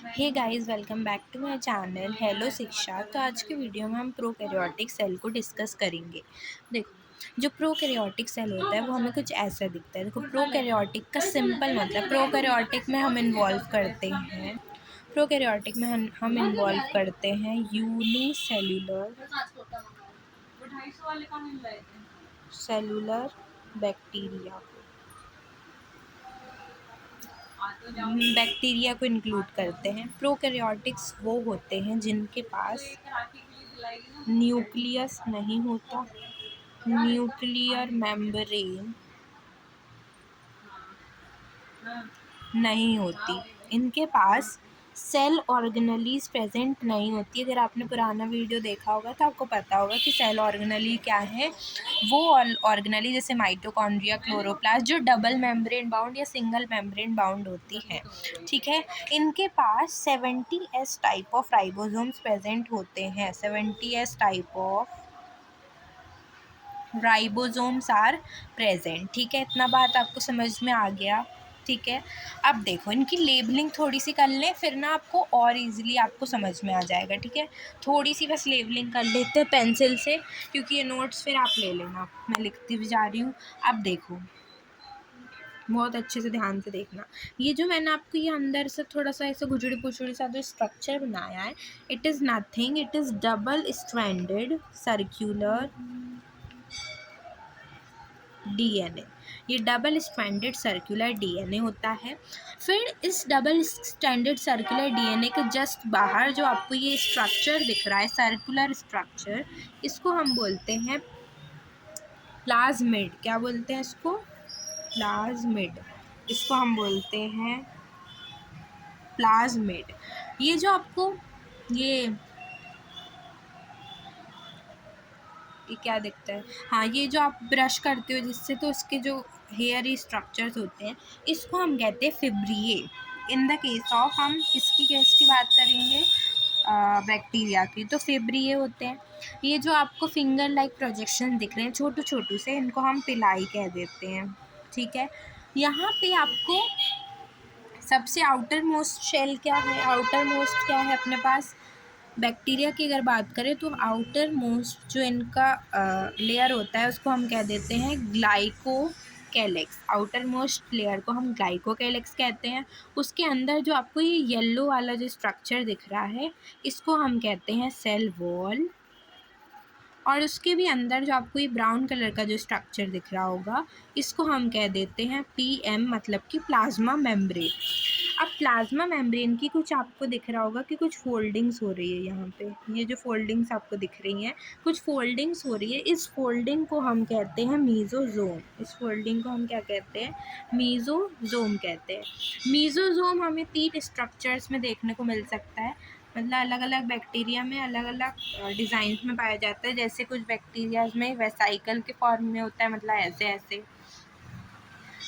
Hey guys, welcome back to my channel hello Shiksha. तो आज की वीडियो में हम प्रोकैरियोटिक सेल को डिस्कस करेंगे। देखो, जो प्रोकैरियोटिक सेल होता है वो हमें कुछ ऐसा दिखता है। देखो, प्रोकैरियोटिक का सिंपल मतलब प्रोकैरियोटिक में हम इन्वॉल्व करते हैं यूनिसेल्यूलर सेलुलर बैक्टीरिया को इंक्लूड करते हैं। प्रोकैरियोटिक्स वो होते हैं जिनके पास न्यूक्लियस नहीं होता, न्यूक्लियर मेम्ब्रेन नहीं होती, इनके पास सेल ऑर्गेनेलीज प्रेजेंट नहीं होती। अगर आपने पुराना वीडियो देखा होगा तो आपको पता होगा कि सेल ऑर्गेनेली क्या है। वो ऑर्गेनेली जैसे माइटोकॉन्ड्रिया, क्लोरोप्लास्ट जो डबल मेम्ब्रेन बाउंड या सिंगल मेम्ब्रेन बाउंड होती है, ठीक है। इनके पास 70S type of ribosomes present होते हैं। 70S type of ribosomes are present, ठीक है। इतना बात आपको समझ में आ गया, ठीक है। अब देखो, इनकी लेबलिंग थोड़ी सी कर लें, फिर ना आपको और इजीली आपको समझ में आ जाएगा, ठीक है। थोड़ी सी बस लेबलिंग कर लेते हैं पेंसिल से, क्योंकि ये नोट्स फिर आप ले लेना, मैं लिखती भी जा रही हूँ। अब देखो, बहुत अच्छे से ध्यान से देखना। ये जो मैंने आपको ये अंदर से थोड़ा सा ऐसे गुजड़ी पुचड़ी सा जो स्ट्रक्चर बनाया है, it is nothing, it is double stranded circular DNA. ये डबल स्ट्रैंडेड सर्कुलर डीएनए होता है। फिर इस डबल स्ट्रैंडेड सर्कुलर डीएनए के जस्ट बाहर जो आपको ये स्ट्रक्चर दिख रहा है, सर्कुलर स्ट्रक्चर, इसको हम बोलते हैं प्लाज्मिड। क्या बोलते हैं इसको? प्लाज्मिड। इसको हम बोलते हैं प्लाज्मिड। ये जो आपको ये क्या दिखता है, हाँ, ये जो आप ब्रश करते हो जिससे, तो उसके जो हेयरी स्ट्रक्चर्स होते हैं, इसको हम कहते हैं फिब्रिए। इन द केस ऑफ हम किसकी केस की बात करेंगे, बैक्टीरिया की, तो फिब्रिए होते हैं। ये जो आपको फिंगर लाइक प्रोजेक्शन दिख रहे हैं छोटू छोटू से, इनको हम पिलाई कह देते हैं, ठीक है। यहाँ पे आपको सबसे आउटर मोस्ट शेल क्या है, आउटर मोस्ट क्या है अपने पास बैक्टीरिया की अगर बात करें, तो आउटर मोस्ट जो इनका लेयर होता है उसको हम कह देते हैं ग्लाइकोकेलेक्स। आउटर मोस्ट लेयर को हम ग्लाइकोकेलेक्स कहते हैं। उसके अंदर जो आपको ये येलो वाला जो स्ट्रक्चर दिख रहा है, इसको हम कहते हैं सेल वॉल। और उसके भी अंदर जो आपको ये ब्राउन कलर का जो स्ट्रक्चर दिख रहा होगा, इसको हम कह देते हैं PM, मतलब कि प्लाज्मा मेम्ब्रेन। अब प्लाज्मा मेम्ब्रेन की कुछ आपको दिख रहा होगा कि कुछ फोल्डिंग्स हो रही है यहाँ पे, ये जो फोल्डिंग्स आपको दिख रही हैं, कुछ फोल्डिंग्स हो रही है। इस फोल्डिंग को हम कहते हैं मीजोजोम। इस फोल्डिंग को हम क्या कहते हैं? मीजोजोम कहते हैं। मीजोजोम हमें 3 स्ट्रक्चर्स में देखने को मिल सकता है, मतलब अलग अलग बैक्टीरिया में अलग अलग डिज़ाइंस में पाया जाता है। जैसे कुछ बैक्टीरियाज में वेसाइकल के फॉर्म में होता है, मतलब ऐसे ऐसे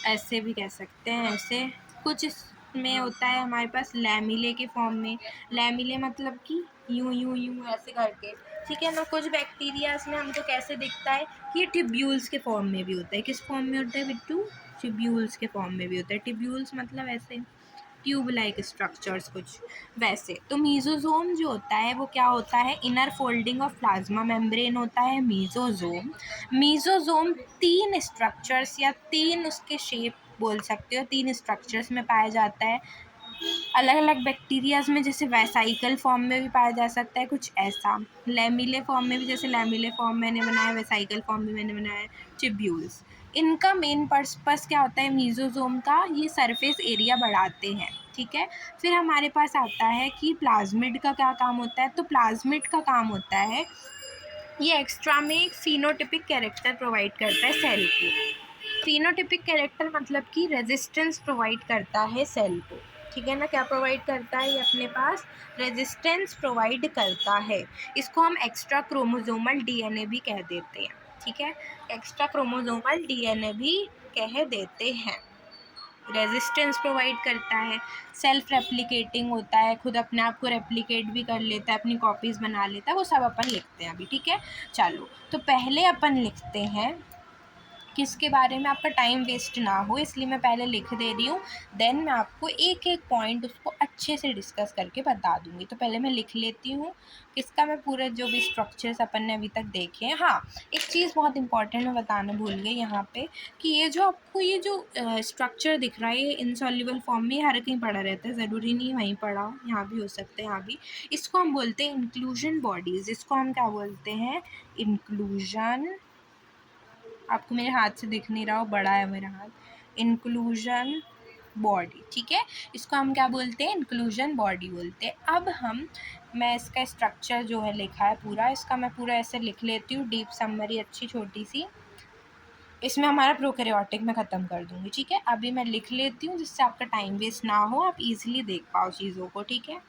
ऐसे भी कह सकते हैं, ऐसे। कुछ इसमें होता है हमारे पास लैमिले के फॉर्म में, लैमिले मतलब कि यूं यूं यूं ऐसे करके, ठीक है ना। कुछ बैक्टीरियाज में हमको कैसे दिखता है कि ये ट्यूब्यूल्स के फॉर्म में भी होता है। किस फॉर्म में होता है बिट्टू? ट्यूब्यूल्स के फॉर्म में भी होता है। ट्यूब्यूल्स मतलब ऐसे ट्यूब लाइक स्ट्रक्चर्स कुछ वैसे। तो मीजोजोम जो होता है वो क्या होता है? Inner folding of plasma membrane होता है मीजोजोम। मीजोजोम 3 स्ट्रक्चर्स या 3 उसके शेप बोल सकते हो, 3 स्ट्रक्चर्स में पाया जाता है। अलग अलग बैक्टीरियाज में जैसे वेसाइकल फॉर्म में भी पाया जा सकता है, कुछ ऐसा। लैमिले फॉर्म में भी, जैसे लैमिले फॉर्म मैंने बनाया, वेसाइकल फॉर्म भी मैंने बनाया, ट्यूब्यूल्स। इनका मेन पर्पस क्या होता है मीजोजोम का? ये सरफेस एरिया बढ़ाते हैं, ठीक है। फिर हमारे पास आता है कि प्लाज्मिड का क्या काम होता है। तो प्लाज्मिड का काम होता है, ये एक्स्ट्रा में एक फिनोटिपिक कैरेक्टर प्रोवाइड करता है सेल को। फिनोटिपिक कैरेक्टर मतलब कि रेजिस्टेंस प्रोवाइड करता है सेल को, ठीक है ना। क्या प्रोवाइड करता है? ये अपने पास रेजिस्टेंस प्रोवाइड करता है। इसको हम एक्स्ट्रा क्रोमोसोमल डीएनए भी कह देते हैं, ठीक है। एक्स्ट्रा क्रोमोसोमल डीएनए भी कह देते हैं। रेजिस्टेंस प्रोवाइड करता है, सेल्फ रेप्लिकेटिंग होता है, खुद अपने आप को रेप्लिकेट भी कर लेता है, अपनी कॉपीज़ बना लेता है। वो सब अपन लिखते हैं अभी, ठीक है। चलो, तो पहले अपन लिखते हैं किसके बारे में आपका टाइम वेस्ट ना हो, इसलिए मैं पहले लिख दे रही हूँ, देन मैं आपको एक एक पॉइंट उसको अच्छे से डिस्कस करके बता दूँगी। तो पहले मैं लिख लेती हूँ किसका, मैं पूरा जो भी स्ट्रक्चर्स अपन ने अभी तक देखे हैं। हाँ, एक चीज़ बहुत इंपॉर्टेंट मैं बताना भूल गई यहाँ पे, कि ये जो आपको ये जो स्ट्रक्चर दिख रहा है, ये इनसॉल्युबल फॉर्म में हर कहीं पड़ा रहता है, ज़रूरी नहीं वहीं पड़ा हो, यहाँ भी हो सकता है, यहाँ भी। इसको हम बोलते हैं इंक्लूजन बॉडीज़। इसको हम क्या बोलते हैं, इंक्लूजन। आपको मेरे हाथ से दिख नहीं रहा हो, बड़ा है मेरा हाथ। इंक्लूजन बॉडी, ठीक है, इसको हम क्या बोलते हैं, इंक्लूजन बॉडी बोलते हैं। अब मैं इसका स्ट्रक्चर जो है लिखा है पूरा, इसका मैं पूरा ऐसे लिख लेती हूँ, डीप समरी अच्छी छोटी सी। इसमें हमारा प्रोकैरियोटिक में ख़त्म कर दूँगी, ठीक है। अभी मैं लिख लेती हूँ जिससे आपका टाइम वेस्ट ना हो, आप ईजिली देख पाओ चीज़ों को, ठीक है।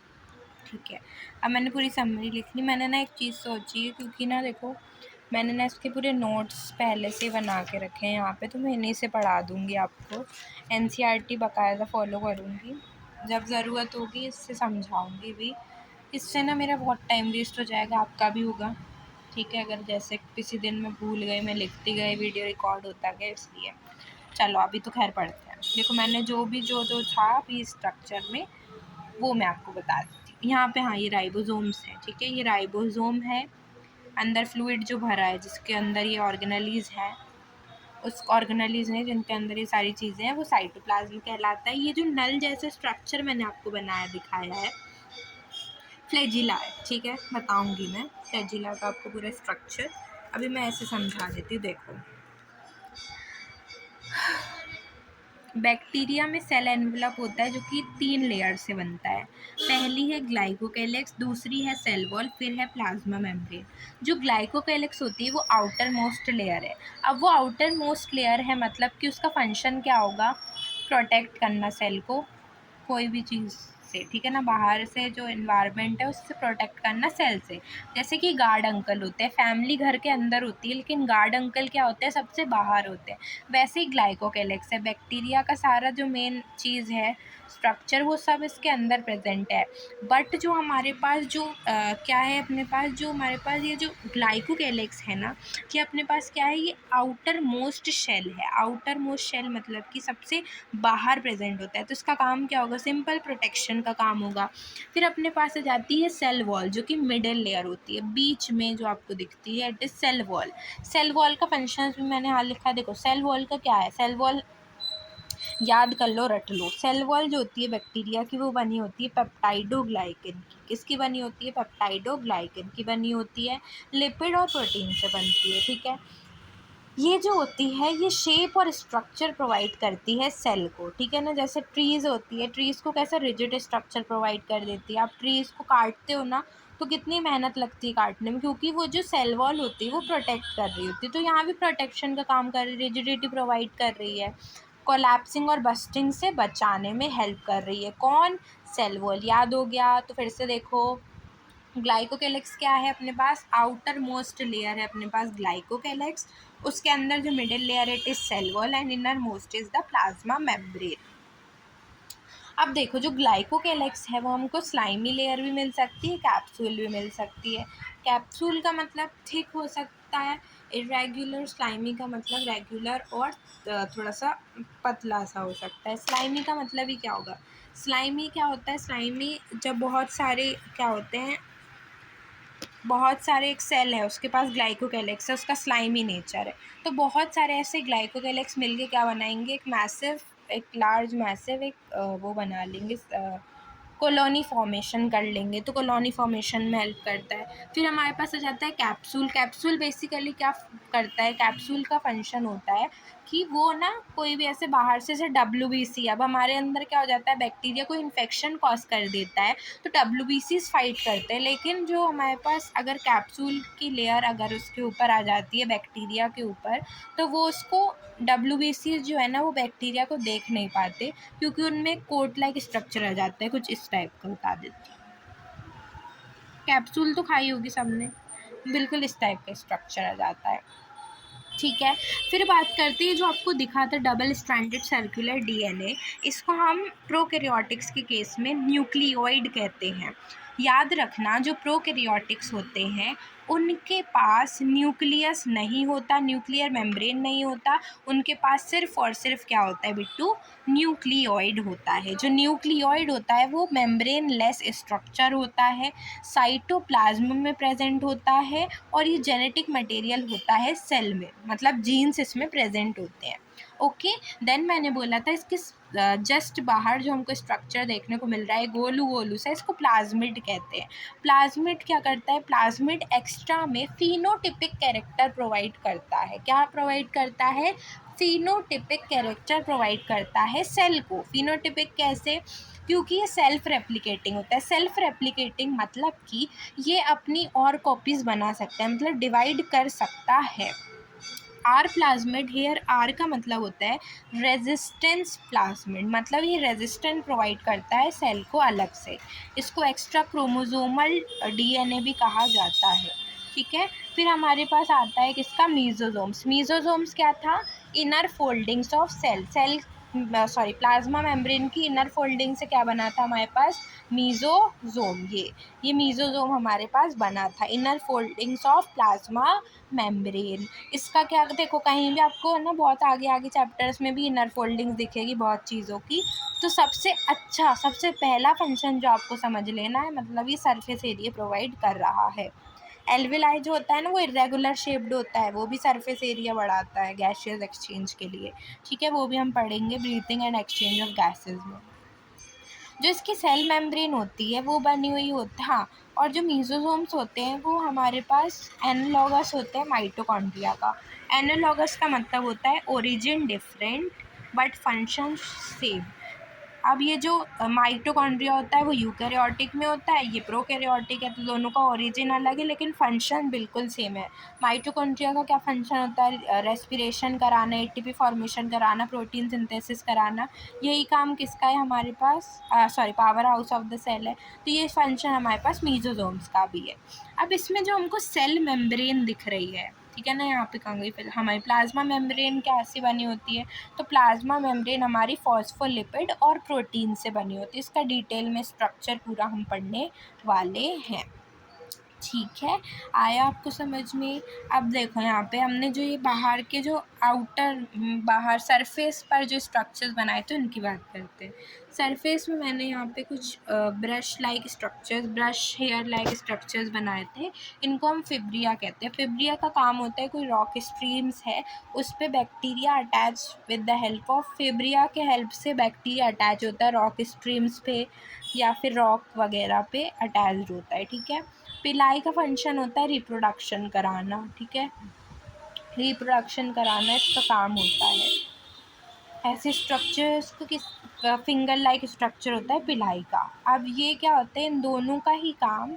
ठीक है, अब मैंने पूरी समरी लिख ली। मैंने ना एक चीज़ सोची है, क्योंकि ना देखो, मैंने ना इसके पूरे नोट्स पहले से बना के रखे हैं यहाँ पे, तो मैं इन्हीं से पढ़ा दूँगी आपको। एनसीईआरटी बाकायदा फॉलो करूँगी, जब ज़रूरत होगी इससे समझाऊँगी भी। इससे ना मेरा बहुत टाइम वेस्ट हो जाएगा, आपका भी होगा, ठीक है। अगर जैसे किसी दिन मैं भूल गई, मैं लिखती गई, वीडियो रिकॉर्ड होता गया, इसलिए। चलो अभी तो खैर पढ़ते हैं। देखो मैंने जो भी जो था अभी स्ट्रक्चर में, वो मैं आपको बता देती हूँ। यहाँ पे हाँ, ये राइबोसोम्स है, ठीक है, ये राइबोसोम है। अंदर फ्लूइड जो भरा है, जिसके अंदर ये ऑर्गेनेलीज है, उस ऑर्गेनेलीज ने जिनके अंदर ये सारी चीज़ें हैं, वो साइटोप्लाज्म कहलाता है। ये जो नल जैसे स्ट्रक्चर मैंने आपको बनाया दिखाया है, फ्लैजिला है, ठीक है, बताऊँगी मैं फ्लैजिला का आपको पूरा स्ट्रक्चर। अभी मैं ऐसे समझा देती हूँ, देखो। बैक्टीरिया में सेल एनवेलप होता है, जो कि 3 लेयर से बनता है। पहली है ग्लाइकोकैलेक्स, दूसरी है सेल वॉल, फिर है प्लाज्मा मेम्ब्रेन। जो ग्लाइकोकैलेक्स होती है वो आउटर मोस्ट लेयर है। अब वो आउटर मोस्ट लेयर है, मतलब कि उसका फंक्शन क्या होगा, प्रोटेक्ट करना सेल को कोई भी चीज़ से, ठीक है ना, बाहर से जो इन्वायरमेंट है उससे प्रोटेक्ट करना सेल से। जैसे कि गार्ड अंकल होते हैं, फैमिली घर के अंदर होती है, लेकिन गार्ड अंकल क्या होते हैं, सबसे बाहर होते हैं। वैसे ही ग्लाइकोकैलेक्स है, बैक्टीरिया का सारा जो मेन चीज़ है स्ट्रक्चर, वो सब इसके अंदर प्रेजेंट है। बट जो हमारे पास जो क्या है, अपने पास जो हमारे पास ये जो ग्लाइकोकैलेक्स है ना, ये अपने पास क्या है, ये आउटर मोस्ट शेल है। आउटर मोस्ट शेल मतलब कि सबसे बाहर प्रेजेंट होता है। तो इसका काम क्या होगा, सिंपल प्रोटेक्शन का काम होगा। फिर अपने पास आ जाती है सेल वॉल, जो कि मिडिल लेयर होती है, बीच में जो आपको दिखती है, it is cell wall. Cell wall का फंक्शन भी मैंने यहाँ लिखा है, देखो सेल वॉल का क्या है, सेल वॉल याद कर लो, रट लो। सेल वॉल जो होती है बैक्टीरिया की, वो बनी होती है पेप्टाइडोग्लाइकन की। किसकी बनी होती है, पेप्टाइडोग्लाइकन की बनी होती है, लिपिड और प्रोटीन से बनती है, ठीक है। ये जो होती है, ये शेप और स्ट्रक्चर प्रोवाइड करती है सेल को, ठीक है ना। जैसे ट्रीज़ होती है, ट्रीज़ को कैसा रिजिड स्ट्रक्चर प्रोवाइड कर देती है। आप ट्रीज़ को काटते हो ना, तो कितनी मेहनत लगती है काटने में, क्योंकि वो जो सेल वॉल होती है वो प्रोटेक्ट कर रही होती है। तो यहाँ भी प्रोटेक्शन का काम कर रही है, रिजिडिटी प्रोवाइड कर रही है, कोलैप्सिंग और बस्टिंग से बचाने में हेल्प कर रही है। कौन, सेल वॉल। याद हो गया, तो फिर से देखो, ग्लाइकोकैलेक्स क्या है अपने पास, आउटर मोस्ट लेयर है अपने पास ग्लाइकोकैलेक्स, उसके अंदर जो मिडिल लेयर है it is cell wall, and inner most is the plasma membrane. अब देखो, जो ग्लाइकोकैलेक्स है वो हमको स्लाइमी लेयर भी मिल सकती है, कैप्सूल भी मिल सकती है। कैप्सूल का मतलब थिक हो सकता है, इरेगुलर, स्लाइमी का मतलब रेगुलर और थोड़ा सा पतला सा हो सकता है। स्लाइमी का मतलब ही क्या होगा, स्लाइमी क्या होता है, स्लाइमी जब बहुत सारे क्या होते हैं, बहुत सारे एक सेल है, उसके पास ग्लाइकोकैलेक्स है, उसका स्लाइमी नेचर है। तो बहुत सारे ऐसे ग्लाइकोकैलेक्स मिलके क्या बनाएंगे, एक मैसिव, एक लार्ज मैसिव, एक वो बना लेंगे, कॉलोनी फॉर्मेशन कर लेंगे। तो कॉलोनी फॉर्मेशन में हेल्प करता है। फिर हमारे पास आ जाता है कैप्सूल। कैप्सूल बेसिकली क्या करता है, कैप्सूल का फंक्शन होता है कि वो ना कोई भी ऐसे बाहर से, जैसे WBC, अब हमारे अंदर क्या हो जाता है, बैक्टीरिया को इन्फेक्शन कॉज कर देता है, तो WBCs फाइट करते हैं। लेकिन जो हमारे पास अगर कैप्सूल की लेयर अगर उसके ऊपर आ जाती है बैक्टीरिया के ऊपर, तो वो उसको WBCs जो है ना, वो बैक्टीरिया को देख नहीं पाते, क्योंकि उनमें कोट लाइक स्ट्रक्चर आ जाता है, कुछ इस टाइप का, बता देती हूँ। कैप्सूल तो खाई होगी सबने, बिल्कुल इस टाइप का स्ट्रक्चर आ जाता है, ठीक है। फिर बात करते हैं जो आपको दिखा था डबल स्ट्रैंडेड सर्कुलर DNA, इसको हम प्रोकैरियोटिक्स के केस में न्यूक्लियोइड कहते हैं। याद रखना जो प्रोकैरियोटिक्स होते हैं उनके पास न्यूक्लियस नहीं होता, न्यूक्लियर मेम्ब्रेन नहीं होता, उनके पास सिर्फ और सिर्फ क्या होता है बिट्टू, न्यूक्लियोइड होता है। जो न्यूक्लियोइड होता है वो मेम्ब्रेन लेस स्ट्रक्चर होता है, साइटोप्लाज्म में प्रेजेंट होता है और ये जेनेटिक मटेरियल होता है सेल में, मतलब जीन्स इसमें प्रेजेंट होते हैं। ओके, देन मैंने बोला था इसके जस्ट बाहर जो हमको स्ट्रक्चर देखने को मिल रहा है गोलू गोलू सा, इसको प्लाज्मिड कहते हैं। प्लाज्मिड क्या करता है, प्लाज्मिड एक्स्ट्रा में फिनोटिपिक कैरेक्टर प्रोवाइड करता है। क्या प्रोवाइड करता है, फिनोटिपिक कैरेक्टर प्रोवाइड करता है सेल को। फिनोटिपिक कैसे, क्योंकि ये सेल्फ रेप्लिकेटिंग होता है। सेल्फ रेप्लिकेटिंग मतलब कि ये अपनी और कॉपीज़ बना सकता है, मतलब डिवाइड कर सकता है। आर प्लाज्मिड, हेयर आर का मतलब होता है रेजिस्टेंस प्लाज्मिड, मतलब ये रेजिस्टेंट प्रोवाइड करता है सेल को अलग से। इसको एक्स्ट्रा क्रोमोसोमल डीएनए भी कहा जाता है। ठीक है, फिर हमारे पास आता है किसका, मीजोजोम्स। मीजोजोम्स क्या था, inner foldings of cell sorry plasma membrane की इनर फोल्डिंग से क्या बना था हमारे पास, मीजोजोम। ये मीजोजोम हमारे पास बना था, inner foldings of plasma membrane. इसका क्या, देखो कहीं भी आपको है ना बहुत आगे आगे चैप्टर्स में भी इनर फोल्डिंग्स दिखेगी बहुत चीज़ों की। तो सबसे अच्छा, सबसे पहला फंक्शन जो आपको समझ लेना है, मतलब ये सरफेस एरिया प्रोवाइड कर रहा है। एल्वेलाई जो होता है ना वो इरेगुलर शेप्ड होता है, वो भी सरफेस एरिया बढ़ाता है गैसियस एक्सचेंज के लिए। ठीक है, वो भी हम पढ़ेंगे breathing and exchange of gases में। जो इसकी सेल मेम्ब्रेन होती है वो बनी हुई होती है, हाँ। और जो मीजोसोम्स होते हैं वो हमारे पास एनालॉगस होते हैं माइटोकॉन्ड्रिया का। एनालॉगस का मतलब होता है origin different but function same. अब ये जो माइटोकॉन्ड्रिया होता है वो यूकैरियोटिक में होता है, ये प्रोकैरियोटिक है, तो दोनों का ओरिजिन अलग है लेकिन फंक्शन बिल्कुल सेम है। माइटोकॉन्ड्रिया का क्या फंक्शन होता है, रेस्पिरेशन कराना, एटीपी फॉर्मेशन कराना, प्रोटीन सिंथेसिस कराना। यही काम किसका है हमारे पास, sorry power house of the cell है। तो ये फंक्शन हमारे पास मीजोसोम्स का भी है। अब इसमें जो हमको सेल मेम्ब्रेन दिख रही है, ठीक है ना, यहाँ पे कहूँगी फिर हमारी प्लाज्मा मेम्ब्रेन कैसी बनी होती है, तो प्लाज्मा मेम्ब्रेन हमारी फॉस्फोलिपिड और प्रोटीन से बनी होती है। इसका डिटेल में स्ट्रक्चर पूरा हम पढ़ने वाले हैं। ठीक है, आया आपको समझ में। अब देखो यहाँ पे हमने जो ये बाहर के जो आउटर बाहर सरफेस पर जो स्ट्रक्चर्स बनाए थे उनकी बात करते हैं। सरफेस में मैंने यहाँ पे कुछ brush like structures, brush hair like structures बनाए थे। इनको हम फिब्रिया कहते हैं। फिब्रिया का काम होता है, कोई रॉक स्ट्रीम्स है उस पर bacteria attach with the help of fimbria के हेल्प से बैक्टीरिया अटैच होता है रॉक स्ट्रीम्स पे या फिर रॉक वगैरह पे अटैच्ड होता है। ठीक है, पिलाई का फंक्शन होता है रिप्रोडक्शन कराना। ठीक है, रिप्रोडक्शन कराना इसका काम होता है। ऐसे स्ट्रक्चर्स को किस, फिंगर लाइक स्ट्रक्चर होता है पिलाई का। अब ये क्या होता है, इन दोनों का ही काम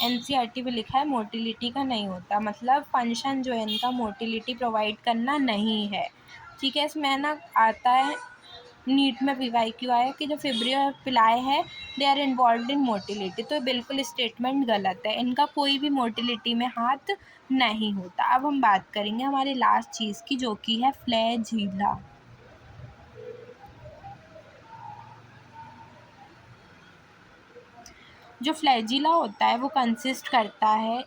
एनसीईआरटी में लिखा है, मोटिलिटी का नहीं होता, मतलब फंक्शन जो है इनका मोटिलिटी प्रोवाइड करना नहीं है। ठीक है, इसमें ना आता है नीट में PYQ आया कि जो फिब्रिया और पिलाए हैं they are involved in motility, तो बिल्कुल स्टेटमेंट गलत है, इनका कोई भी मोटिलिटी में हाथ नहीं होता। अब हम बात करेंगे हमारी लास्ट चीज़ की जो कि है फ्लैजिला। जो फ्लैजिला होता है वो कंसिस्ट करता है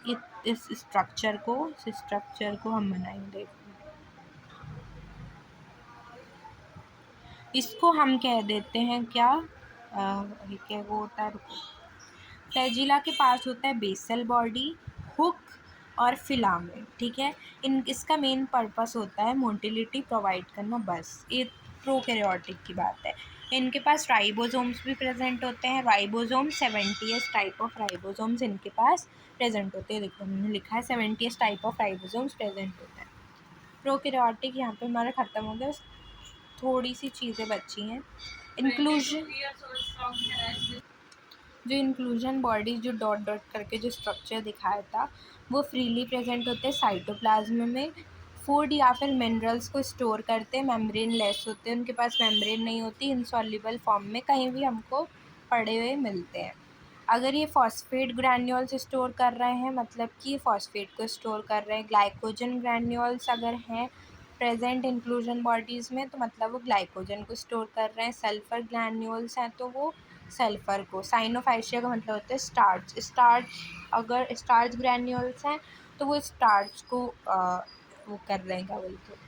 इस स्ट्रक्चर को, हम बनाएंगे, इसको हम कह देते हैं क्या, क्या वो होता है, रुको। फ्लैजिला के पास होता है बेसल बॉडी, हुक और फिलामेंट। ठीक है, इसका मेन पर्पस होता है मोटिलिटी प्रोवाइड करना, बस। ये प्रोकैरियोटिक की बात है। इनके पास राइबोसोम्स भी प्रेजेंट होते हैं, राइबोसोम 70 टाइप ऑफ राइबोसोम्स इनके पास प्रेजेंट होते हैं। देखो हमने लिखा है 70 टाइप ऑफ राइबोसोम्स प्रेजेंट होते हैं। प्रोकैरियोटिक यहाँ पे हमारा ख़त्म हो गया, थोड़ी सी चीज़ें बची हैं। इंक्लूजन, जो इंक्लूजन बॉडी जो डॉट डॉट करके जो स्ट्रक्चर दिखाया था वो फ्रीली प्रेजेंट होते हैं साइटोप्लाज्म में। फूड या फिर मिनरल्स को स्टोर करते हैं, मेम्ब्रेन लेस होते हैं, उनके पास मेम्ब्रेन नहीं होती, इनसॉल्युबल फॉर्म में कहीं भी हमको पड़े हुए मिलते हैं। अगर ये फॉस्फेट ग्रैन्यूल्स स्टोर कर रहे हैं, मतलब कि फॉस्फेट को स्टोर कर रहे हैं, ग्लाइकोजन ग्रैन्यूल्स अगर हैं प्रेजेंट इंक्लूजन बॉडीज़ में तो मतलब वो ग्लाइकोजन को स्टोर कर रहे हैं, सल्फर ग्रैन्यूल्स हैं तो वो सल्फर को। साइनोफाइशिया का मतलब होता है स्टार्च। अगर स्टार्च ग्रैन्यूल्स हैं तो वो स्टार्च को वो कर रहे हैं, क्या बोलते हैं,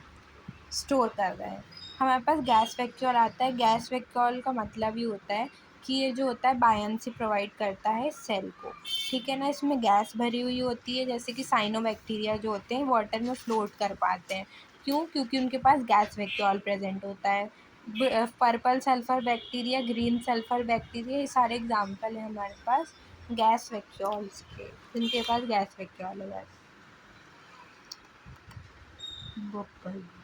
स्टोर कर रहे हैं। हमारे पास गैस वैक्यूल आता है। गैस वैक्यूल का मतलब ही होता है कि ये जो होता है बायंसी प्रोवाइड करता है सेल को, ठीक है ना। इसमें गैस भरी हुई होती है, जैसे कि साइनोबैक्टीरिया जो होते हैं वाटर में फ्लोट कर पाते हैं। क्यों? क्योंकि उनके पास गैस वैक्यूल प्रेजेंट होता है। Purple sulphur bacteria, green sulphur bacteria, ये सारे एग्जाम्पल हैं हमारे पास गैस वैक्यूल्स के, जिनके पास गैस वैक्यूल है। बस